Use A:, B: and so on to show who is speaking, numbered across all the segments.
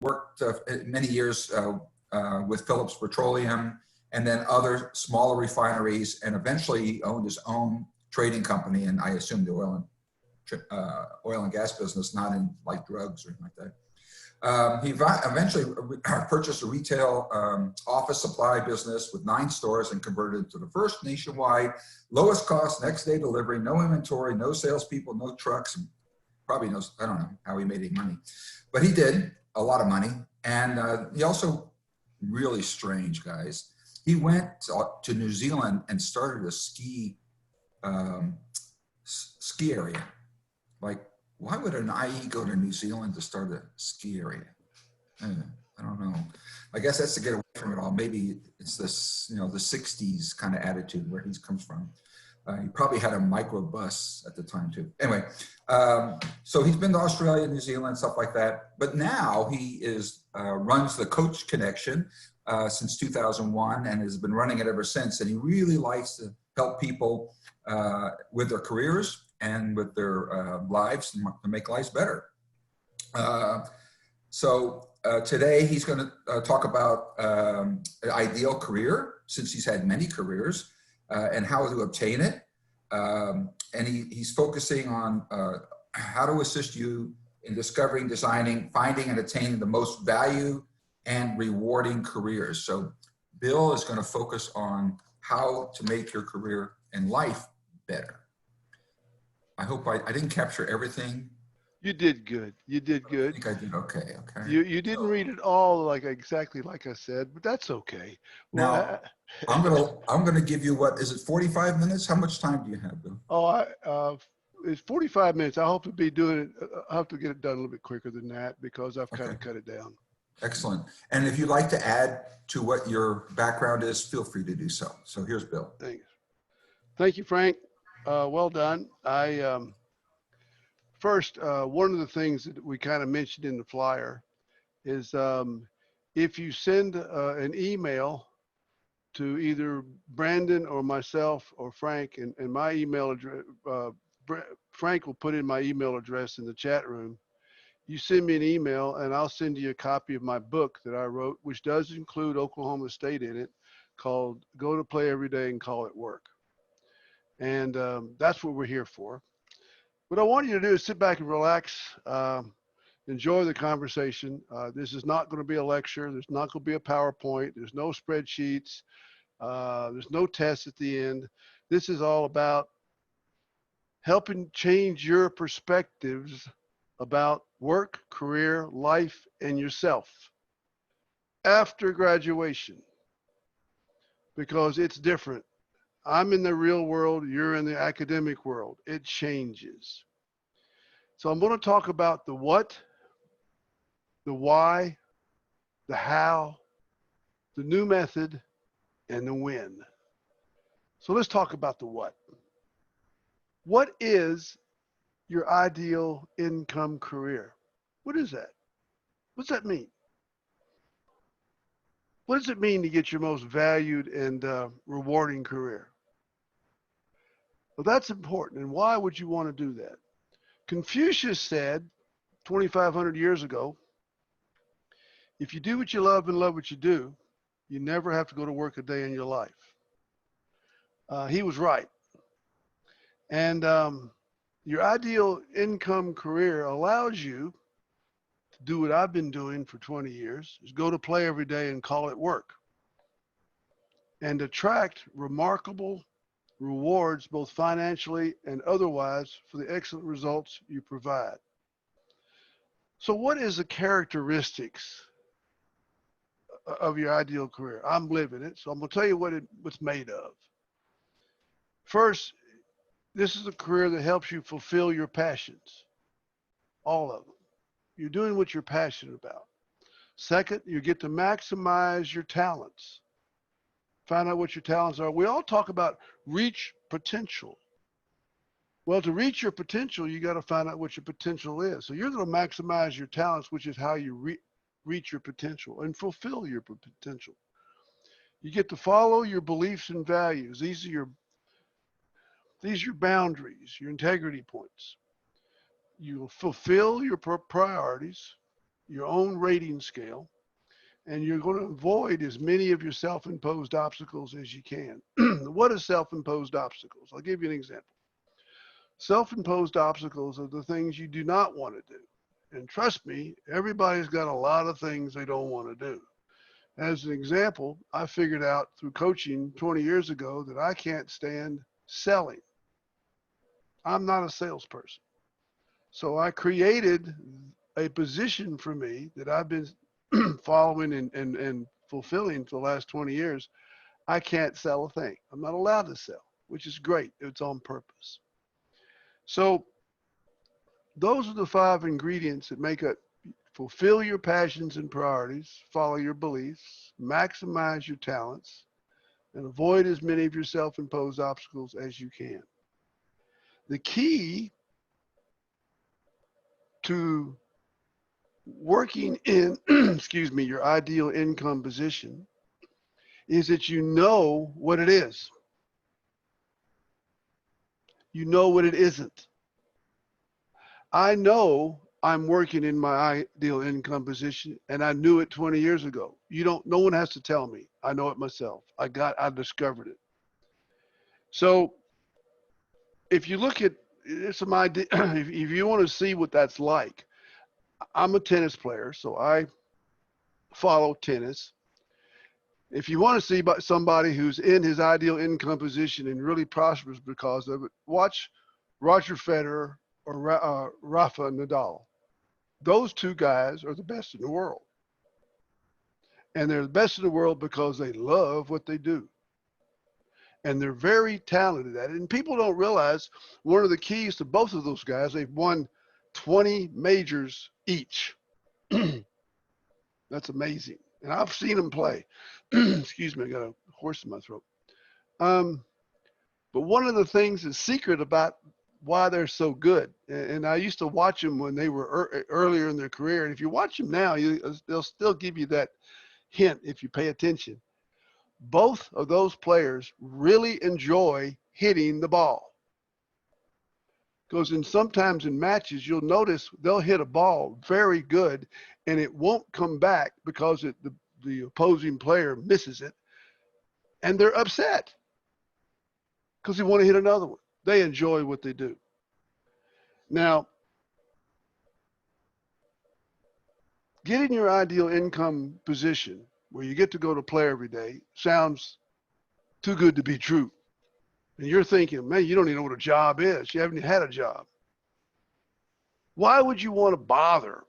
A: worked many years with Phillips Petroleum and then other smaller refineries, and eventually he owned his own trading company, and I assume the oil and gas business, not in like drugs or anything like that. He eventually purchased a retail office supply business with 9 stores and converted it to the first nationwide, lowest cost, next day delivery, no inventory, no salespeople, no trucks. And probably knows, I don't know how he made any money, but he did a lot of money. And he also, really strange, guys, he went to New Zealand and started a ski area. Like, why would an IE go to New Zealand to start a ski area? I don't know. I guess that's to get away from it all. Maybe it's this, the 60s kind of attitude where he comes from. He probably had a microbus at the time too. Anyway, so he's been to Australia, New Zealand, stuff like that. But now he runs the Coach Connection since 2001 and has been running it ever since. And he really likes to help people with their careers and with their lives to make lives better. So today he's going to talk about an ideal career, since he's had many careers, and how to obtain it. And he's focusing on how to assist you in discovering, designing, finding, and attaining the most value and rewarding careers. So Bill is going to focus on how to make your career and life better. I hope I didn't capture everything.
B: You did good. You did good.
A: I think I did okay. Okay.
B: You didn't read it all exactly like I said, but that's okay.
A: Now, I'm gonna give you, what is it, 45 minutes? How much time do you have, Bill?
B: Oh, it's 45 minutes. I hope to be doing it. I have to get it done a little bit quicker than that because I've kind of cut it down.
A: Excellent. And if you'd like to add to what your background is, feel free to do so. So here's Bill.
B: Thanks. Thank you, Frank. Well done. First, one of the things that we kind of mentioned in the flyer is if you send an email to either Brandon or myself or Frank, and my email address, Frank will put in my email address in the chat room. You send me an email and I'll send you a copy of my book that I wrote, which does include Oklahoma State in it, called Go to Play Every Day and Call It Work. And that's what we're here for. What I want you to do is sit back and relax, enjoy the conversation. This is not going to be a lecture. There's not going to be a PowerPoint. There's no spreadsheets. There's no tests at the end. This is all about helping change your perspectives about work, career, life, and yourself after graduation, because it's different. I'm in the real world, you're in the academic world. It changes. So I'm going to talk about the what, the why, the how, the new method, and the when. So let's talk about the what. What is your ideal income career? What is that? What's that mean? What does it mean to get your most valued and rewarding career? Well, that's important. And why would you want to do that? Confucius said 2,500 years ago, if you do what you love and love what you do, you never have to go to work a day in your life. He was right. And your ideal income career allows you to do what I've been doing for 20 years, is go to play every day and call it work, and attract remarkable rewards, both financially and otherwise, for the excellent results you provide. So what is the characteristics of your ideal career? I'm living it, so I'm going to tell you what it's made of. First, this is a career that helps you fulfill your passions, all of them. You're doing what you're passionate about. Second, you get to maximize your talents. Find out what your talents are. We all talk about reach potential. Well, to reach your potential, you got to find out what your potential is. So you're going to maximize your talents, which is how you reach your potential and fulfill your potential. You get to follow your beliefs and values. These are your boundaries, your integrity points. You will fulfill your priorities. your own rating scale, and you're going to avoid as many of your self-imposed obstacles as you can. What are self-imposed obstacles? I'll give you an example. Self-imposed obstacles are the things you do not want to do. And trust me, everybody's got a lot of things they don't want to do. As an example, I figured out through coaching 20 years ago that I can't stand selling. I'm not a salesperson. So I created a position for me that I've been following and fulfilling for the last 20 years. I can't sell a thing. I'm not allowed to sell, which is great. It's on purpose. So those are the 5 ingredients that make it fulfill your passions and priorities, follow your beliefs, maximize your talents, and avoid as many of your self-imposed obstacles as you can. The key to working in, excuse me, your ideal income position is that you know what it is. You know what it isn't. I know I'm working in my ideal income position, and I knew it 20 years ago. No one has to tell me. I know it myself. I discovered it. So if you look at some idea, if you want to see what that's like, I'm a tennis player, so I follow tennis. If you want to see somebody who's in his ideal income position and really prosperous because of it, watch Roger Federer or Rafa Nadal. Those 2 guys are the best in the world. And they're the best in the world because they love what they do. And they're very talented at it. And people don't realize one of the keys to both of those guys, they've won 20 majors each. That's amazing. And I've seen them play. Excuse me, I got a horse in my throat. But one of the things that's secret about why they're so good, and I used to watch them when they were earlier in their career, and if you watch them now, they'll still give you that hint if you pay attention. Both of those players really enjoy hitting the ball. Because sometimes in matches, you'll notice they'll hit a ball very good, and it won't come back because the opposing player misses it, and they're upset because they want to hit another one. They enjoy what they do. Now, getting your ideal income position where you get to go to play every day sounds too good to be true. And you're thinking, man, you don't even know what a job is. You haven't even had a job. Why would you want to bother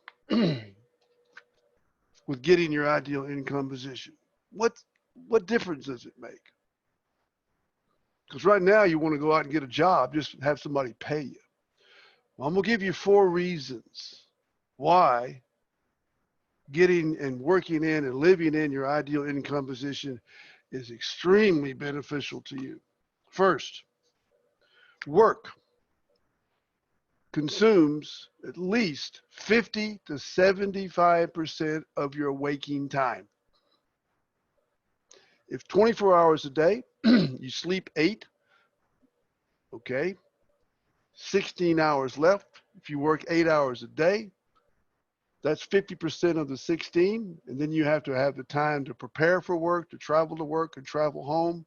B: with getting your ideal income position? What difference does it make? Because right now you want to go out and get a job, just have somebody pay you. Well, I'm going to give you 4 reasons why getting and working in and living in your ideal income position is extremely beneficial to you. First, work consumes at least 50 to 75% of your waking time. If 24 hours a day, you sleep 8, okay, 16 hours left. If you work 8 hours a day, that's 50% of the 16. And then you have to have the time to prepare for work, to travel to work and travel home.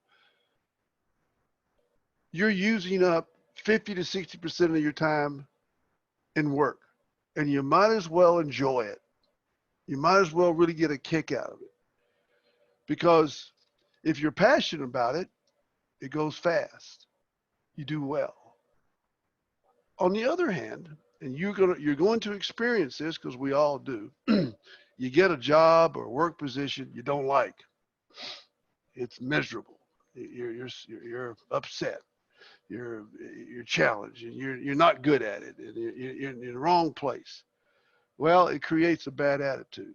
B: You're using up 50 to 60% of your time in work, and you might as well enjoy it. You might as well really get a kick out of it, because if you're passionate about it, it goes fast. You do well. On the other hand, and you're going to experience this because we all do, you get a job or work position you don't like. It's miserable. You're upset. You're challenged, and you're not good at it, and you're in the wrong place. Well, it creates a bad attitude.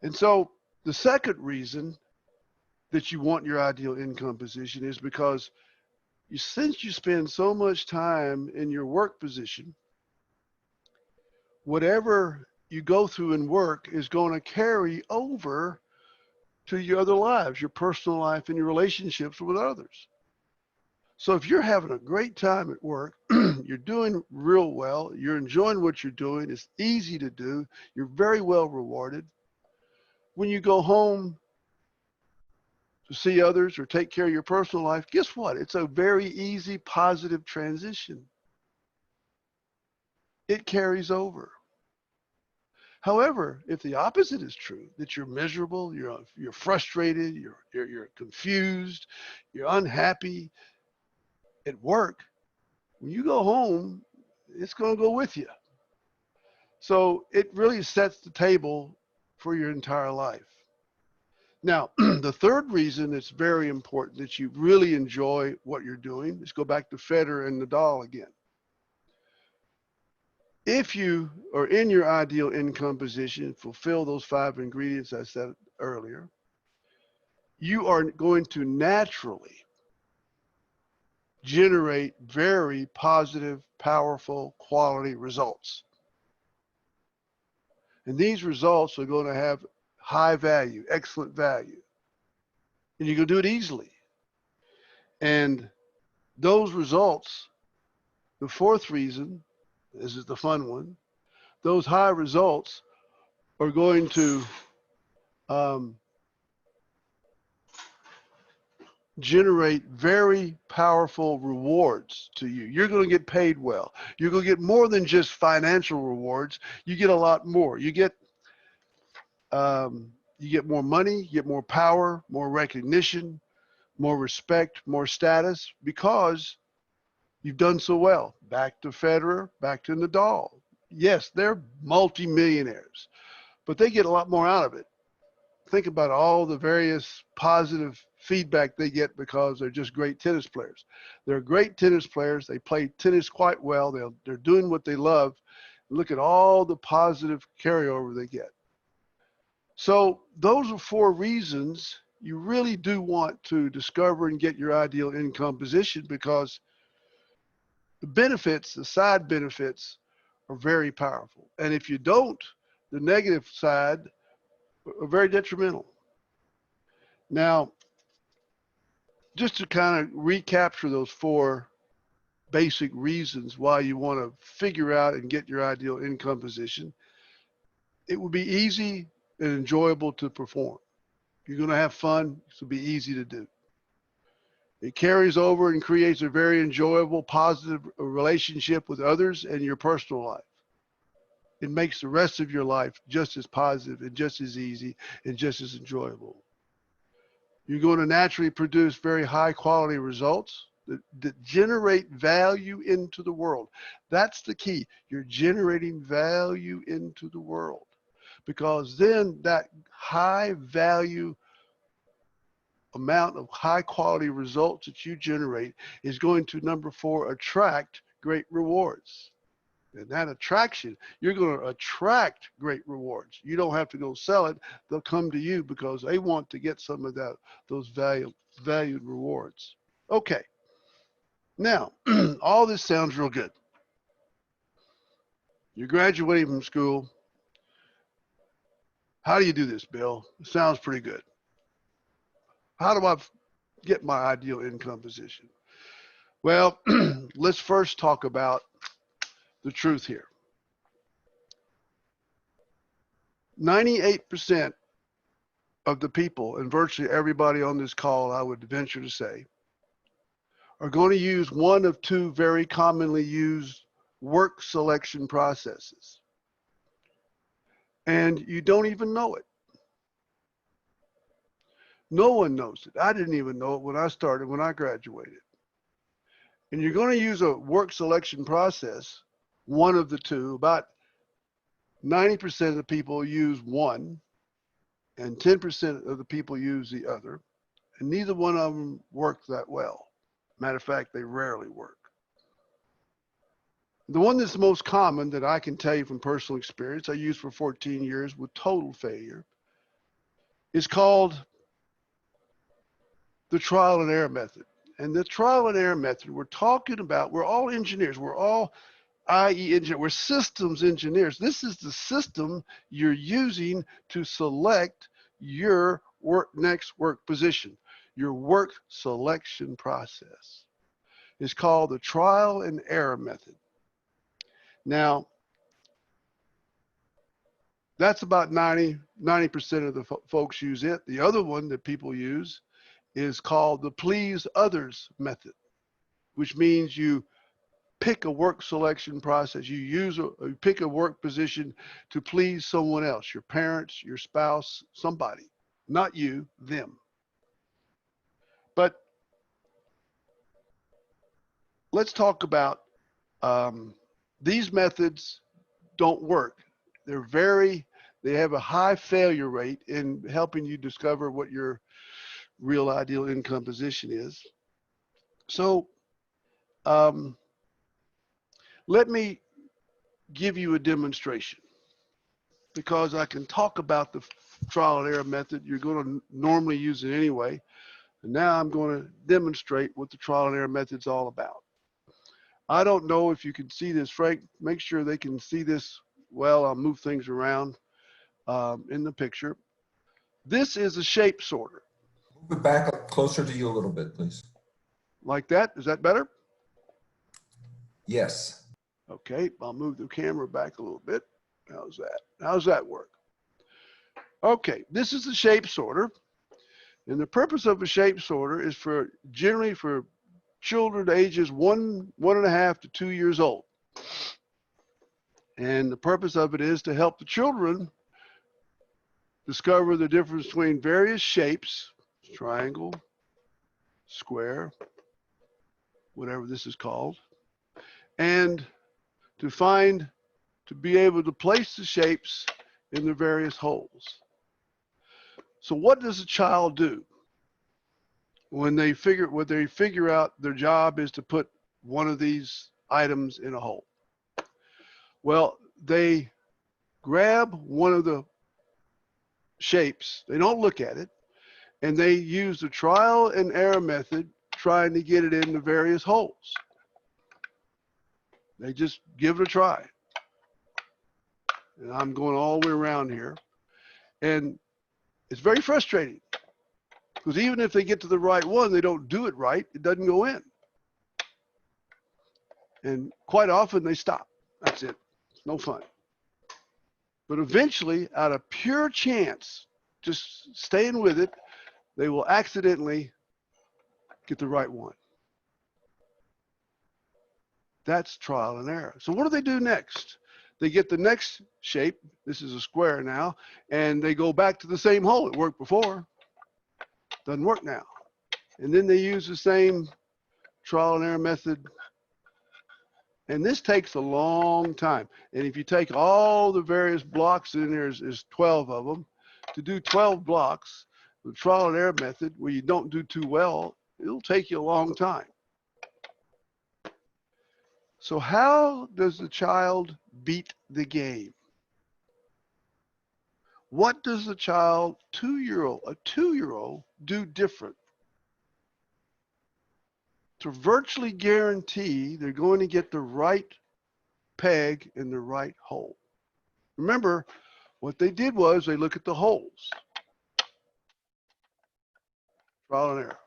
B: And so the second reason that you want your ideal income position is because since you spend so much time in your work position, whatever you go through in work is going to carry over to your other lives, your personal life and your relationships with others. So if you're having a great time at work, you're doing real well, you're enjoying what you're doing, it's easy to do, you're very well rewarded. When you go home to see others or take care of your personal life, guess what? It's a very easy, positive transition. It carries over. However, if the opposite is true, that you're miserable, you're frustrated, you're confused, you're unhappy at work, when you go home, it's going to go with you. So it really sets the table for your entire life. Now, the third reason it's very important that you really enjoy what you're doing is go back to Federer and Nadal again. If you are in your ideal income position, fulfill those 5 ingredients I said earlier, you are going to naturally generate very positive, powerful, quality results. And these results are going to have high value, excellent value. And you can do it easily. And those results, the fourth reason, this is the fun one, those high results are going to generate very powerful rewards to you. You're going to get paid well. You're going to get more than just financial rewards. You get a lot more. You get more money, you get more power, more recognition, more respect, more status because you've done so well. Back to Federer, back to Nadal. Yes, they're multimillionaires, but they get a lot more out of it. Think about all the various positive feedback they get because they're just great tennis players. They're great tennis players. They play tennis quite well. They're doing what they love. Look at all the positive carryover they get. So those are 4 reasons you really do want to discover and get your ideal income position because the benefits, the side benefits are very powerful. And if you don't, the negative side are very detrimental. Now, just to kind of recapture those 4 basic reasons why you want to figure out and get your ideal income position, it will be easy and enjoyable to perform. You're going to have fun. It will be easy to do. It carries over and creates a very enjoyable, positive relationship with others and your personal life. It makes the rest of your life just as positive and just as easy and just as enjoyable. You're going to naturally produce very high quality results that generate value into the world. That's the key. You're generating value into the world because then that high value amount of high quality results that you generate is going to, number 4, attract great rewards. And that attraction, you're going to attract great rewards. You don't have to go sell it. They'll come to you because they want to get some of those valued rewards. Okay. Now, all this sounds real good. You're graduating from school. How do you do this, Bill? It sounds pretty good. How do I get my ideal income position? Well, let's first talk about the truth here. 98% of the people, and virtually everybody on this call, I would venture to say, are going to use one of 2 very commonly used work selection processes. And you don't even know it. No one knows it. I didn't even know it when I graduated. And you're going to use a work selection process, one of the 2. About 90% of the people use one, and 10% of the people use the other. And neither one of them work that well. Matter of fact, they rarely work. The one that's most common that I can tell you from personal experience, I used for 14 years with total failure, is called the trial and error method. And the trial and error method, we're all engineers. We're all IE engineers. We're systems engineers. This is the system you're using to select your next work position, your work selection process. is called the trial and error method. Now, that's about 90% of the folks use it. The other one that people use is called the please others method, which means you pick a work selection process. You pick a work position to please someone else, your parents, your spouse, somebody, not you, them. But let's talk about these methods don't work. They have a high failure rate in helping you discover what your real ideal income position is. So let me give you a demonstration, because I can talk about the trial and error method. You're going to normally use it anyway. And now I'm going to demonstrate what the trial and error method is all about. I don't know if you can see this, Frank. Make sure they can see this well. I'll move things around in the picture. This is a shape sorter.
A: Move it back up closer to you a little bit, please.
B: Like that? Is that better?
A: Yes.
B: Okay, I'll move the camera back a little bit. How's that? How's that work? Okay, this is the shape sorter. And the purpose of a shape sorter is generally for children ages 1.5 to 2 years old. And the purpose of it is to help the children discover the difference between various shapes, triangle, square, whatever this is called, and to be able to place the shapes in the various holes. So what does a child do when they figure out their job is to put one of these items in a hole? Well, they grab one of the shapes, they don't look at it, and they use the trial and error method trying to get it in the various holes. They just give it a try. And I'm going all the way around here. And it's very frustrating, because even if they get to the right one, they don't do it right. It doesn't go in. And quite often they stop. That's it. It's no fun. But eventually, out of pure chance, just staying with it, they will accidentally get the right one. That's trial and error. So what do they do next? They get the next shape. This is a square now. And they go back to the same hole. It worked before. Doesn't work now. And then they use the same trial and error method. And this takes a long time. And if you take all the various blocks in there, there's 12 of them. To do 12 blocks, the trial and error method, where you don't do too well, it'll take you a long time. So how does the child beat the game? What does a two-year-old do different to virtually guarantee they're going to get the right peg in the right hole? Remember, what they did was they look at the holes. Trial and error.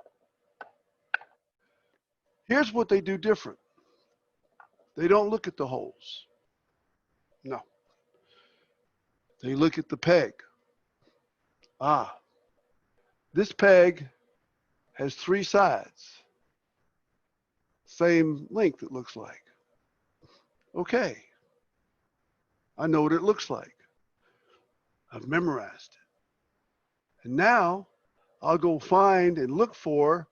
B: Here's what they do different. They don't look at the holes. No. They look at the peg. This peg has 3 sides. Same length, it looks like. Okay. I know what it looks like. I've memorized it. And now I'll go find and look for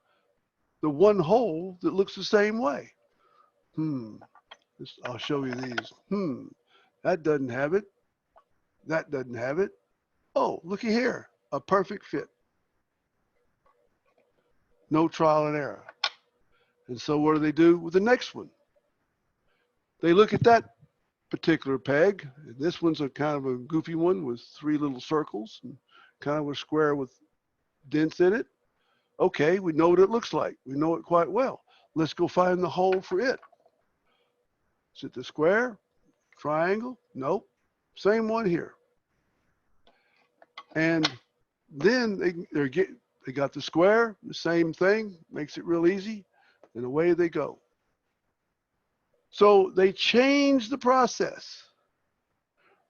B: the one hole that looks the same way. I'll show you these. That doesn't have it. That doesn't have it. Oh, looky here. A perfect fit. No trial and error. And so what do they do with the next one? They look at that particular peg. This one's a kind of a goofy one with 3 little circles and kind of a square with dents in it. Okay, we know what it looks like. We know it quite well. Let's go find the hole for it. Is it the square? Triangle? Nope. Same one here. And then they got the square, the same thing, makes it real easy, and away they go. So they changed the process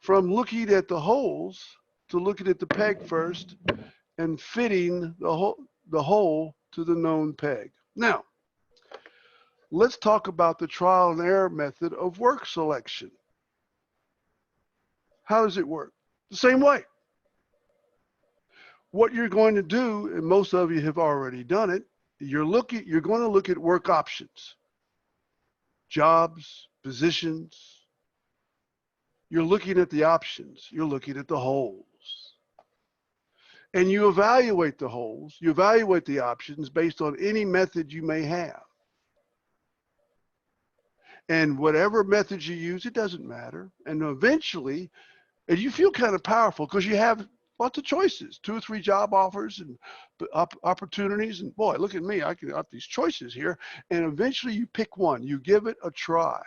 B: from looking at the holes to looking at the peg first and fitting the hole to the known peg. Now, let's talk about the trial and error method of work selection. How does it work? The same way. What you're going to do, and most of you have already done it, you're going to look at work options, jobs, positions. You're looking at the options. You're looking at the holes. And you evaluate the holes. You evaluate the options based on any method you may have. And whatever method you use, it doesn't matter. And eventually, and you feel kind of powerful because you have lots of choices, 2 or 3 job offers and opportunities. And boy, look at me, I can have these choices here. And eventually you pick one, you give it a try.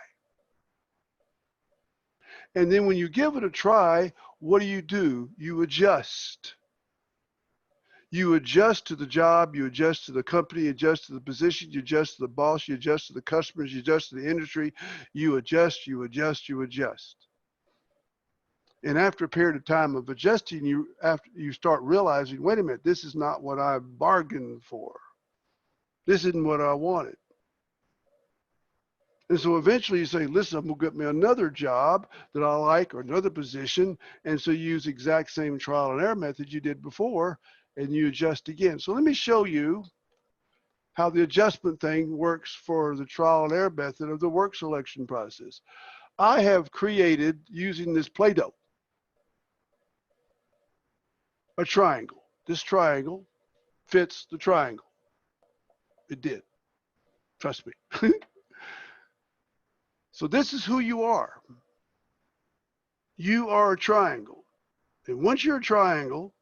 B: And then when you give it a try, what do? You adjust. You adjust to the job, you adjust to the company, you adjust to the position, you adjust to the boss, you adjust to the customers, you adjust to the industry, you adjust, you adjust, you adjust. And after a period of time of adjusting, you start realizing, wait a minute, this is not what I bargained for. This isn't what I wanted. And so eventually you say, listen, I'm going to get me another job that I like or another position. And so you use the exact same trial and error method you did before, and you adjust again. So let me show you how the adjustment thing works for the trial and error method of the work selection process. I have created, using this Play-Doh, a triangle. This triangle fits the triangle. It did. Trust me. So this is who you are. You are a triangle. And once you're a triangle,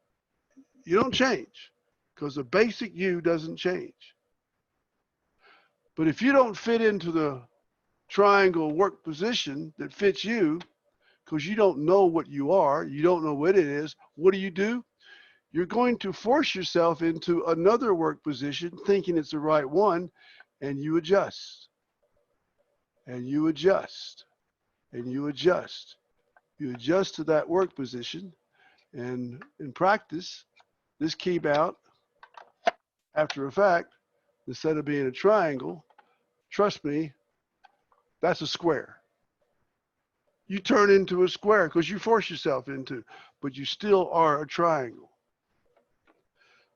B: you don't change because the basic you doesn't change. But if you don't fit into the triangle work position that fits you, because you don't know what you are, you don't know what it is, what do? You're going to force yourself into another work position thinking it's the right one, and you adjust. And you adjust. And you adjust. You adjust to that work position. And in practice, this came out after a fact, instead of being a triangle, trust me, that's a square. You turn into a square because you force yourself into, but you still are a triangle.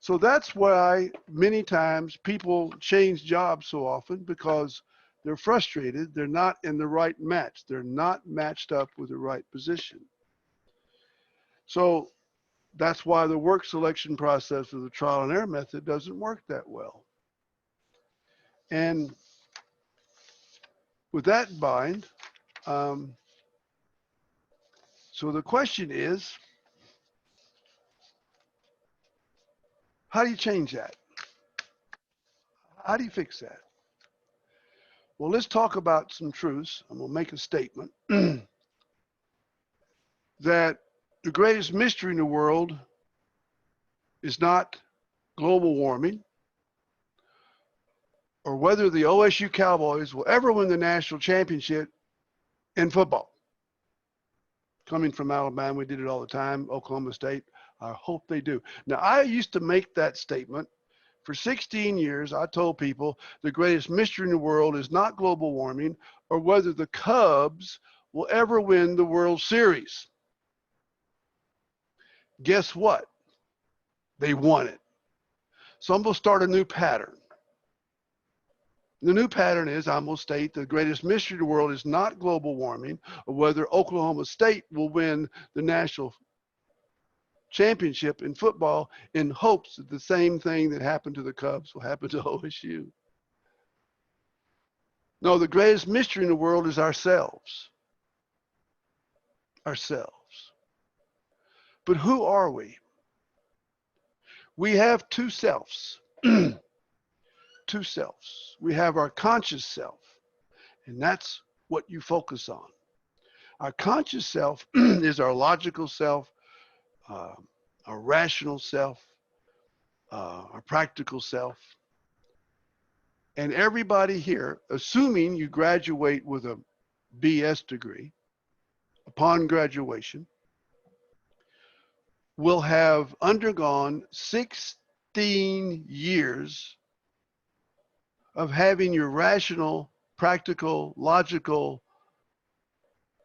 B: So that's why many times people change jobs so often, because they're frustrated. They're not in the right match. They're not matched up with the right position. So that's why the work selection process of the trial and error method doesn't work that well. And with that in mind, so the question is, how do you change that? How do you fix that? Well, let's talk about some truths. I'm going to make a statement that the greatest mystery in the world is not global warming or whether the OSU Cowboys will ever win the national championship in football. Coming from Alabama, we did it all the time. Oklahoma State, I hope they do. Now, I used to make that statement. For 16 years, I told people the greatest mystery in the world is not global warming or whether the Cubs will ever win the World Series. Guess what? They won it. So I'm going to start a new pattern. The new pattern is I'm going to state the greatest mystery of the world is not global warming or whether Oklahoma State will win the national championship in football, in hopes that the same thing that happened to the Cubs will happen to OSU. No, the greatest mystery in the world is ourselves. Ourselves. But who are we? We have two selves. Two selves. We have our conscious self, and that's what you focus on. Our conscious self is our logical self, our rational self, our practical self. And everybody here, assuming you graduate with a BS degree, upon graduation, will have undergone 16 years of having your rational, practical, logical,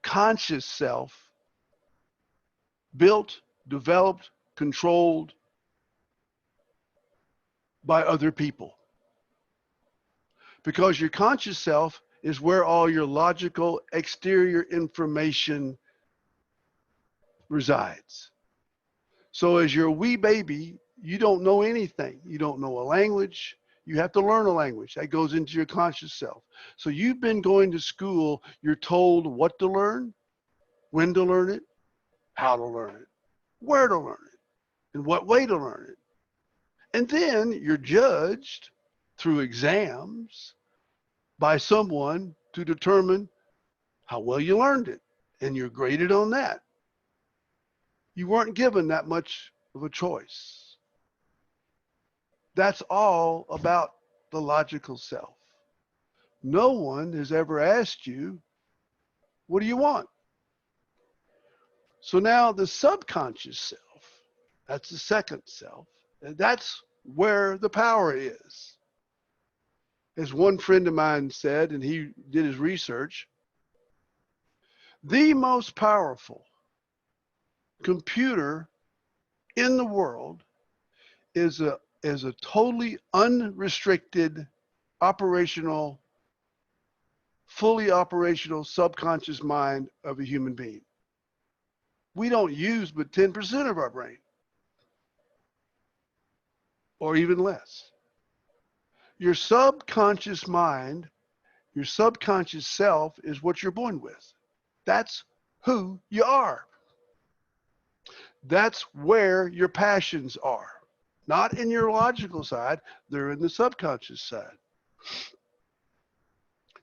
B: conscious self built, developed, controlled by other people. Because your conscious self is where all your logical exterior information resides. So as you're a wee baby, you don't know anything. You don't know a language. You have to learn a language. That goes into your conscious self. So you've been going to school. You're told what to learn, when to learn it, how to learn it, where to learn it, and what way to learn it. And then you're judged through exams by someone to determine how well you learned it. And you're graded on that. You weren't given that much of a choice. That's all about the logical self. No one has ever asked you, what do you want? So now the subconscious self, that's the second self, and that's where the power is. As one friend of mine said, and he did his research, the most powerful computer in the world is a totally unrestricted operational, fully operational subconscious mind of a human being. We don't use but 10% of our brain, or even less. Your subconscious mind, your subconscious self is what you're born with. That's who you are. That's where your passions are. Not in your logical side, they're in the subconscious side.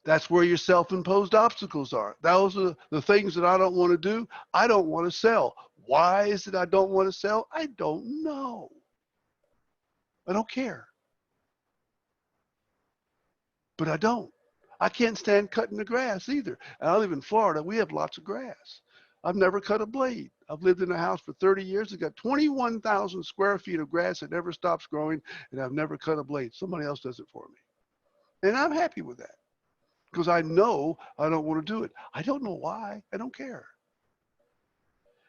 B: That's where your self-imposed obstacles are. Those are the things that I don't want to do. I don't want to sell. Why is it I don't want to sell? I don't know. I don't care. But I don't. I can't stand cutting the grass either. And I live in Florida. We have lots of grass. I've never cut a blade. I've lived in a house for 30 years. I've got 21,000 square feet of grass that never stops growing, and I've never cut a blade. Somebody else does it for me. And I'm happy with that because I know I don't want to do it. I don't know why. I don't care.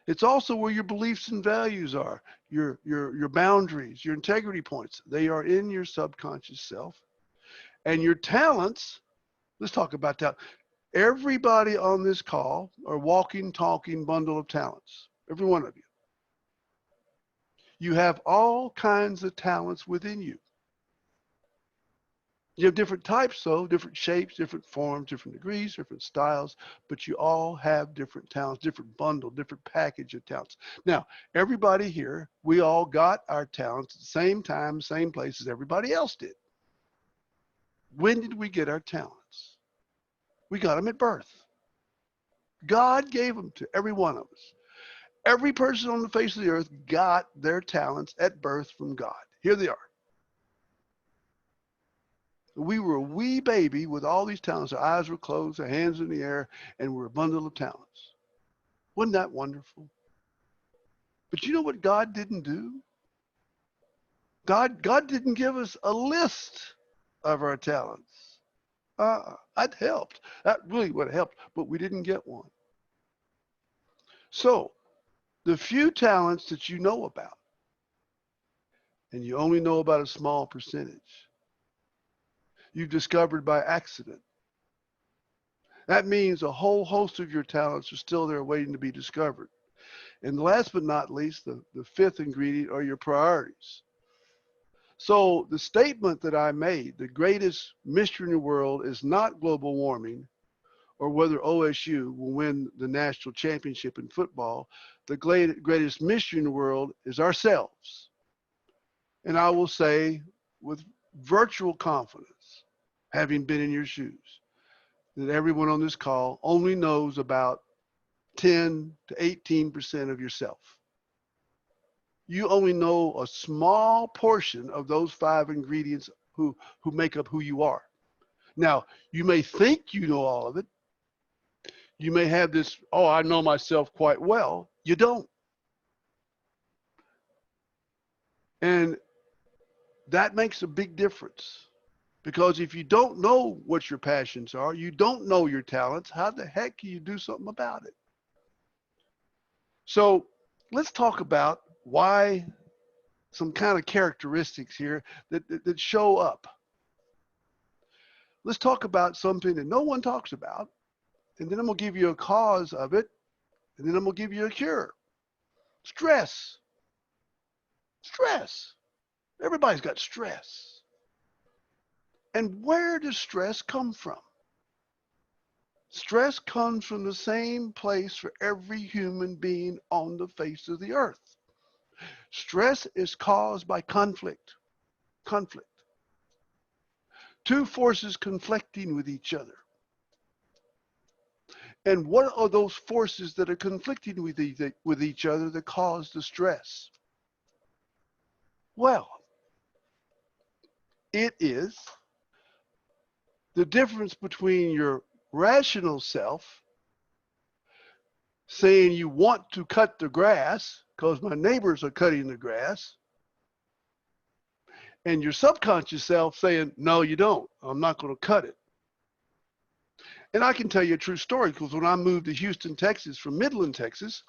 B: It's also where your beliefs and values are, your boundaries, your integrity points. They are in your subconscious self. And your talents, let's talk about that. Everybody on this call are walking, talking bundle of talents. Every one of you. You have all kinds of talents within you. You have different types, though, different shapes, different forms, different degrees, different styles, but you all have different talents, different bundle, different package of talents. Now, everybody here, we all got our talents at the same time, same place as everybody else did. When did we get our talents? We got them at birth. God gave them to every one of us. Every person on the face of the earth got their talents at birth from God. Here they are. We were a wee baby with all these talents. Our eyes were closed, our hands in the air, and we're a bundle of talents. Wasn't that wonderful? But you know what God didn't do? God didn't give us a list of our talents. That helped. That really would have helped, but we didn't get one. So, the few talents that you know about, and you only know about a small percentage, you've discovered by accident. That means a whole host of your talents are still there waiting to be discovered. And last but not least, the fifth ingredient are your priorities. So the statement that I made, the greatest mystery in the world is not global warming or whether OSU will win the national championship in football. The greatest mystery in the world is ourselves. And I will say with virtual confidence, having been in your shoes, that everyone on this call only knows about 10 to 18% of yourself. You only know a small portion of those 5 ingredients who make up who you are. Now, you may think you know all of it. You may have this, oh, I know myself quite well. You don't. And that makes a big difference. Because if you don't know what your passions are, you don't know your talents, how the heck can you do something about it? So let's talk about why, some kind of characteristics here that show up. Let's talk about something that no one talks about, and then I'm going to give you a cause of it, and then I'm going to give you a cure. Stress. Stress. Everybody's got stress. And where does stress come from? Stress comes from the same place for every human being on the face of the earth. Stress is caused by conflict. Conflict. Two forces conflicting with each other. And what are those forces that are conflicting with each other that cause the stress? Well, it is the difference between your rational self saying you want to cut the grass because my neighbors are cutting the grass, and your subconscious self saying, no, you don't. I'm not going to cut it. And I can tell you a true story, because when I moved to Houston, Texas from Midland, Texas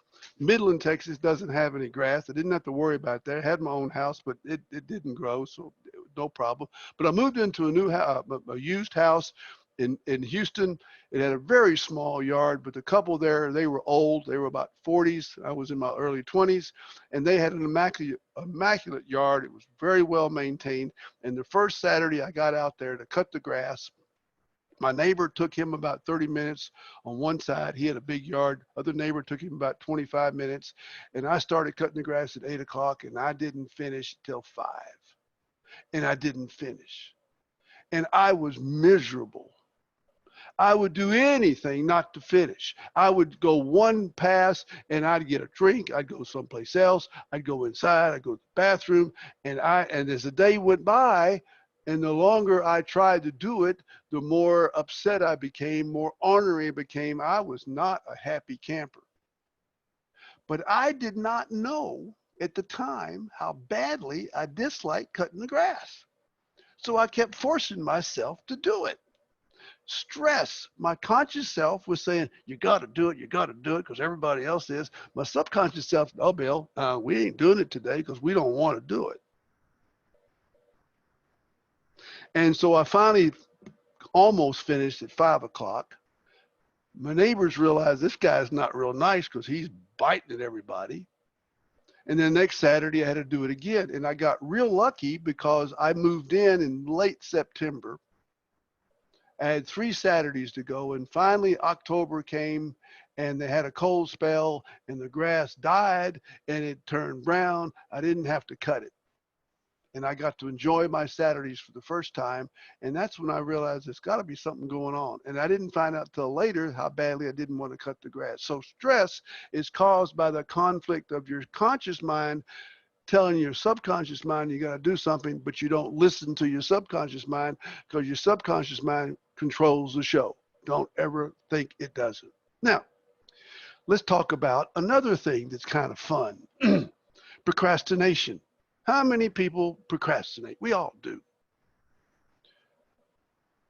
B: doesn't have any grass. I didn't have to worry about that. I had my own house, but it didn't grow, so no problem. But I moved into a new house, a used house in Houston. It had a very small yard, but the couple there, they were old. They were about 40s. I was in my early 20s, and they had an immaculate yard. It was very well maintained. And the first Saturday I got out there to cut the grass, my neighbor took him about 30 minutes on one side. He had a big yard. Other neighbor took him about 25 minutes. And I started cutting the grass at 8 o'clock, and I didn't finish till 5. And I didn't finish. And I was miserable. I would do anything not to finish. I would go one pass and I'd get a drink. I'd go someplace else. I'd go inside. I'd go to the bathroom. And as the day went by, and the longer I tried to do it, the more upset I became, more ornery I became. I was not a happy camper. But I did not know at the time how badly I disliked cutting the grass. So I kept forcing myself to do it. Stress. My conscious self was saying, you got to do it, because everybody else is. My subconscious self, oh, Bill, we ain't doing it today because we don't want to do it. And so I finally almost finished at 5 o'clock. My neighbors realized this guy's not real nice because he's biting at everybody. And then next Saturday, I had to do it again. And I got real lucky because I moved in late September. I had 3 Saturdays to go. And finally, October came, and they had a cold spell, and the grass died, and it turned brown. I didn't have to cut it. And I got to enjoy my Saturdays for the first time. And that's when I realized there's got to be something going on. And I didn't find out till later how badly I didn't want to cut the grass. So stress is caused by the conflict of your conscious mind telling your subconscious mind you got to do something, but you don't listen to your subconscious mind because your subconscious mind controls the show. Don't ever think it doesn't. Now, let's talk about another thing that's kind of fun. Procrastination. How many people procrastinate? We all do.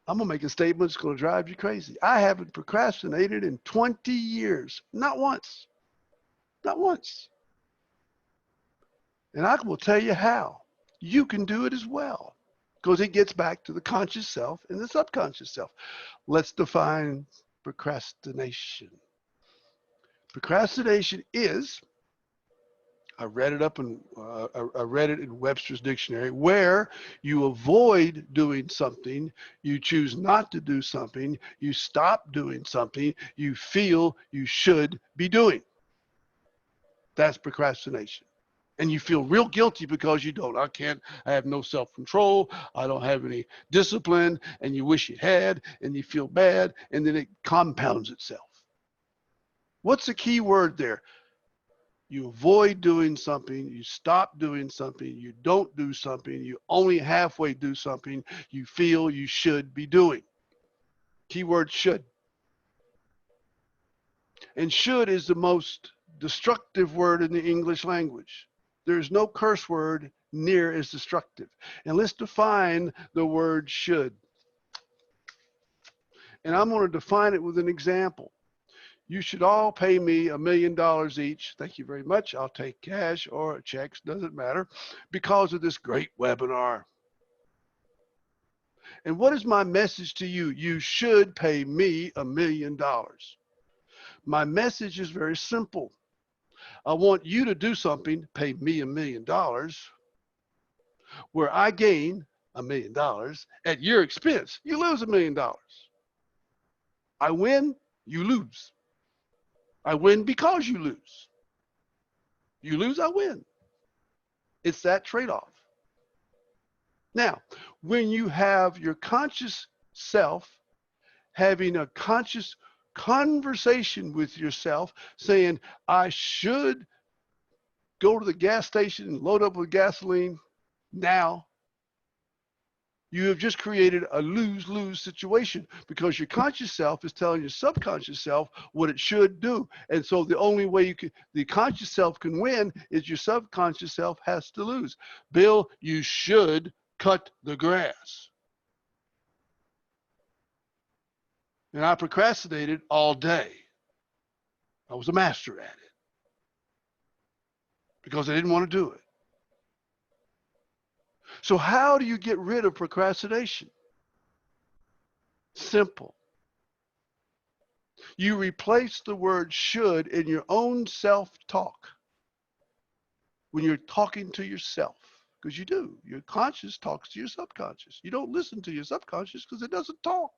B: I'm going to make a statement that's going to drive you crazy. I haven't procrastinated in 20 years. Not once. Not once. And I will tell you how. You can do it as well, because it gets back to the conscious self and the subconscious self. Let's define procrastination. Procrastination is, I read it in Webster's dictionary, where you avoid doing something, you choose not to do something, you stop doing something you feel you should be doing. That's procrastination. And you feel real guilty because you don't. I have no self-control. I don't have any discipline, and you wish you had, and you feel bad, and then it compounds itself. What's the key word there? You avoid doing something, you stop doing something, you don't do something, you only halfway do something you feel you should be doing. Keyword should. And should is the most destructive word in the English language. There's no curse word near as destructive. And let's define the word should. And I'm going to define it with an example. You should all pay me $1 million each. Thank you very much. I'll take cash or checks, doesn't matter, because of this great webinar. And what is my message to you? You should pay me $1 million. My message is very simple. I want you to do something, pay me $1 million, where I gain $1 million at your expense. You lose $1 million. I win, you lose. I win because you lose. You lose, I win. It's that trade-off. Now, when you have your conscious self having a conscious conversation with yourself saying, I should go to the gas station and load up with gasoline now, you have just created a lose-lose situation because your conscious self is telling your subconscious self what it should do. And so the only way the conscious self can win is your subconscious self has to lose. Bill, you should cut the grass. And I procrastinated all day. I was a master at it because I didn't want to do it. So how do you get rid of procrastination? Simple. You replace the word should in your own self-talk when you're talking to yourself, because you do. Your conscious talks to your subconscious. You don't listen to your subconscious because it doesn't talk.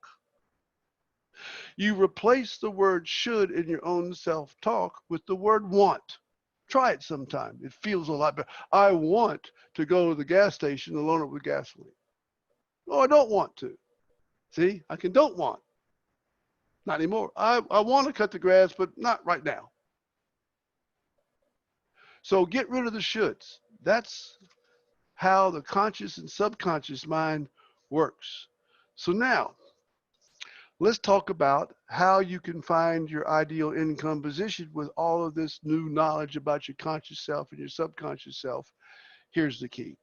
B: You replace the word should in your own self-talk with the word want. Try it sometime. It feels a lot better. I want to go to the gas station and load up with gasoline. Oh, I don't want to. See, I can don't want. Not anymore. I want to cut the grass, but not right now. So get rid of the shoulds. That's how the conscious and subconscious mind works. So now, let's talk about how you can find your ideal income position with all of this new knowledge about your conscious self and your subconscious self. Here's the key.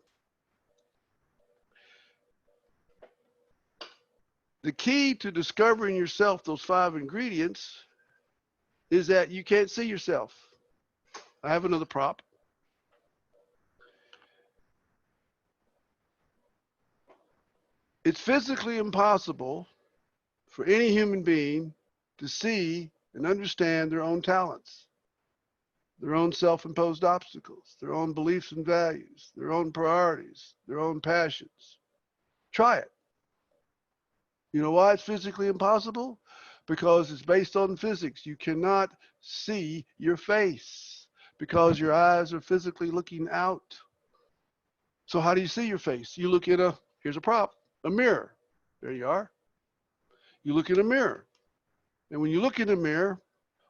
B: The key to discovering yourself, those 5 ingredients, is that you can't see yourself. I have another prop. It's physically impossible for any human being to see and understand their own talents, their own self-imposed obstacles, their own beliefs and values, their own priorities, their own passions. Try it. You know why it's physically impossible? Because it's based on physics. You cannot see your face because your eyes are physically looking out. So how do you see your face? You look at here's a prop, a mirror. There you are. You look in a mirror. And when you look in a mirror,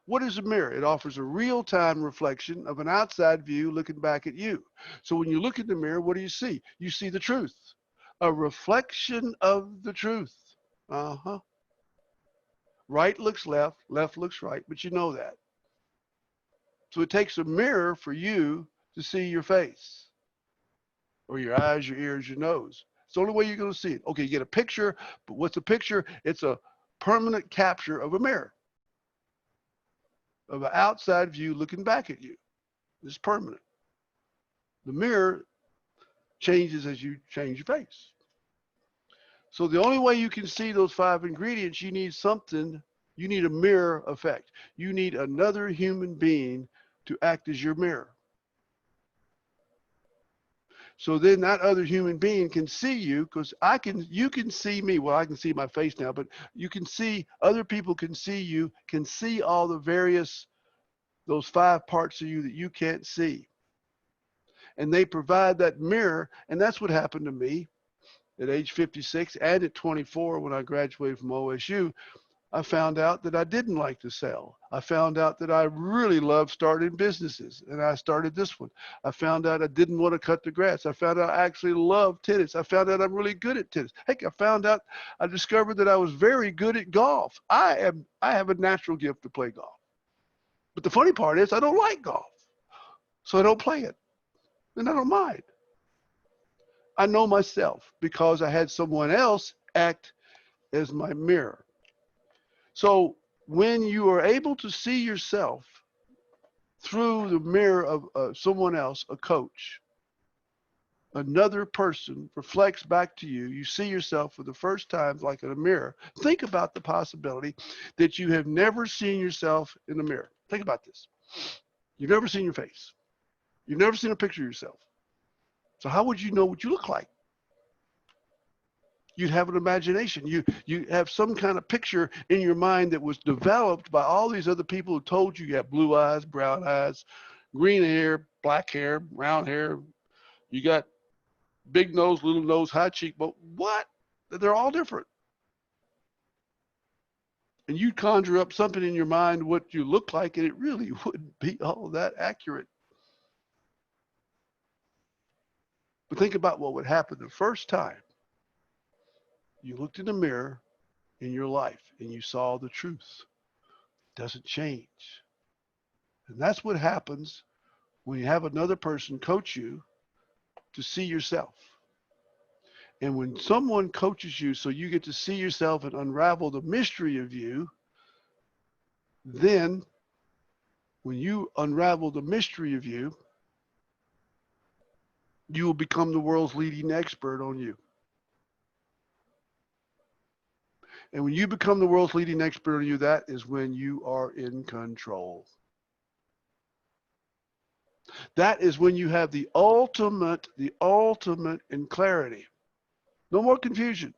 B: what is a mirror? It offers a real-time reflection of an outside view looking back at you. So when you look in the mirror, what do you see? You see the truth, a reflection of the truth. Right looks left, left looks right, but you know that. So it takes a mirror for you to see your face, or your eyes, your ears, your nose. It's the only way you're going to see it. Okay, you get a picture, but what's a picture? It's a permanent capture of a mirror, of an outside view looking back at you. It's permanent. The mirror changes as you change your face. So the only way you can see those 5 ingredients, you need something, you need a mirror effect. You need another human being to act as your mirror. So then that other human being can see you, because you can see me. Well, I can see my face now, but you can see, other people can see you, can see all the various, those 5 parts of you that you can't see. And they provide that mirror, and that's what happened to me at age 56 and at 24 when I graduated from OSU. I found out that I didn't like to sell. I found out that I really loved starting businesses, and I started this one. I found out I didn't want to cut the grass. I found out I actually love tennis. I found out I'm really good at tennis. Heck, I discovered that I was very good at golf. I have a natural gift to play golf. But the funny part is I don't like golf, so I don't play it, and I don't mind. I know myself because I had someone else act as my mirror. So when you are able to see yourself through the mirror of someone else, a coach, another person reflects back to you, you see yourself for the first time like in a mirror. Think about the possibility that you have never seen yourself in a mirror. Think about this. You've never seen your face. You've never seen a picture of yourself. So how would you know what you look like? You'd have an imagination. You have some kind of picture in your mind that was developed by all these other people who told you have blue eyes, brown eyes, green hair, black hair, brown hair. You got big nose, little nose, high cheekbone. What? They're all different. And you conjure up something in your mind what you look like, and it really wouldn't be all that accurate. But think about what would happen the first time you looked in the mirror in your life and you saw the truth. It doesn't change. And that's what happens when you have another person coach you to see yourself. And when someone coaches you so you get to see yourself and unravel the mystery of you, then when you unravel the mystery of you, you will become the world's leading expert on you. And when you become the world's leading expert on you, that is when you are in control. That is when you have the ultimate in clarity. No more confusion.